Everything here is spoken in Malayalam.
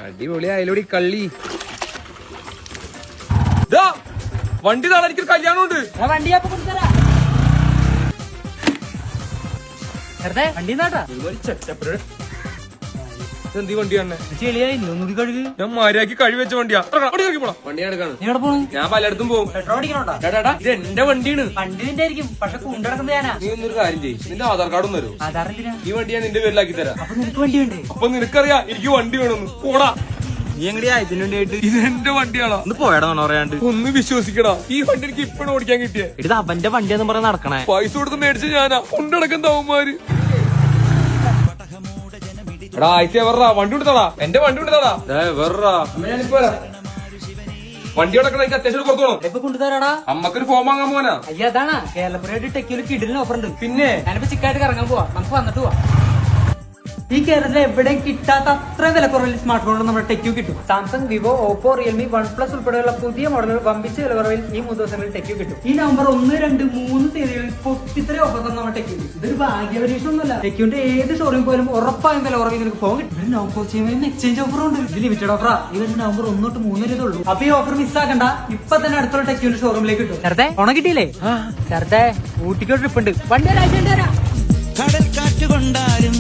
അടിപൊളി ആയാലോടി കള്ളി. വണ്ടി നാളെ എനിക്കൊരു കല്യാണം ഉണ്ട്. വണ്ടി വണ്ടി നാട്ടാ എന്ത് വണ്ടിയാണ്? ചെളിയായി ഒന്നുകൂടി കഴുകി. ഞാൻ മര്യാദക്ക് കഴിവ് വെച്ച വണ്ടിയാ. വണ്ടി എടുക്കാണ്. എവിടെ പോണു? ഞാൻ പലയിടത്തും പോകും. പെട്രോൾ അടിക്കണോട്ടാ? ഇത് എന്റെ വണ്ടിയാണ്. വണ്ടിന്റെ ആയിരിക്കും, പക്ഷെ കൊണ്ടുനടക്കുന്നത് ഞാനാ. നീ ഒന്നൊരു കാര്യം ചെയ്യും, നിന്റെ ആധാർ കാർഡും തരും. ആധാർ എന്തിനാ? ഈ വണ്ടി ഞാൻ നിന്റെ പേരിലാക്കി തരാം. അപ്പൊ നിനക്ക് വണ്ടി വേണ്ടേ? അപ്പൊ നിനക്കറിയാം എനിക്ക് വണ്ടി വേണമെന്ന്. പോടാ. നീ എങ്ങനെയാ ഇതിന് വേണ്ടിയായിട്ട്? ഇത് എന്റെ വണ്ടിയാണോ? ഒന്ന് പോയടാ പറയാണ്ട്. ഒന്ന് വിശ്വസിക്കടാ, ഈ വണ്ടി എനിക്ക് ഇപ്പഴും ഓടിക്കാൻ കിട്ടിയേ. ഇത് അവന്റെ വണ്ടിയാന്ന് പറഞ്ഞ നടക്കണേ. പൈസ കൊടുത്ത് മേടിച്ച് ഞാനാ കൊണ്ടടക്കം തവന്മാര്. എടാ ആയിരത്തി വെറാ വണ്ടി കൊടുത്താടാ. എന്റെ വണ്ടി കൊടുത്താടാ. വെറാ വണ്ടി കൊടുക്കണ എനിക്ക് അത്യാവശ്യം കൊടുത്തോളൂ. എപ്പൊ കൊണ്ടുതരാടാ? അമ്മക്കൊരു ഫോം വാങ്ങാൻ പോവാനാ. അയ്യ അതാണാ കേരളപ്പുരമായിട്ട് ടെക്കിയിൽ കിടിലിന് ഓഫർ ഉണ്ട്. പിന്നെ ഞാനിപ്പോ ചിക്കായിട്ട് കറങ്ങാൻ പോവാ, നമുക്ക് വന്നിട്ട് പോവാ. ഈ കേരളത്തിൽ എവിടെയും കിട്ടാത്ത അത്ര വില കുറവിൽ സ്മാർട്ട് ഫോണുകൾ നമ്മുടെ ടെക്യൂ കിട്ടും. Samsung, Vivo, Oppo, Realme, OnePlus ഉൾപ്പെടെയുള്ള പുതിയ മോഡലുകൾ വമ്പിച്ച വില കുറവിൽ ഈ 3 ദിവസങ്ങളിൽ ടെക്യൂ കിട്ടും. ഈ നവംബർ 1, 2, 3 തീയതികളിൽ പൊട്ടിത്തെറി ഓഫർ നമ്മുടെ ടെക്യൂ. ഇതൊരു ഭാഗ്യപരീക്ഷണമൊന്നുമല്ല. ടെക്യൂന്റെ ഏത് ഷോറൂം പോലും ഉറപ്പായും വില കുറവിൽ നിങ്ങൾക്ക് ഫോൺ കിട്ടും. ഒരു നവംബർ എക്സ്ചേഞ്ച് ഓഫർ ഉണ്ട്. ഇത് ലിമിറ്റഡ് ഓഫറാ. ഇവർ നവംബർ 1 തൊട്ട് 3 വരെ ഉള്ളൂ. അപ്പൊ ഈ ഓഫർ മിസ്സാക്കണ്ട. ഇപ്പൊ തന്നെ അടുത്തുള്ള ടെക്യൂന്റെ ഷോറൂമിലേക്ക് കിട്ടും. ചേർത്തെ ഓണം കിട്ടിയില്ലേ? ചേർത്തെ ഊട്ടിക്കോ ട്രിപ്പ് ഉണ്ട്. വണ്ടി കടൽ കാറ്റ് കൊണ്ടാലും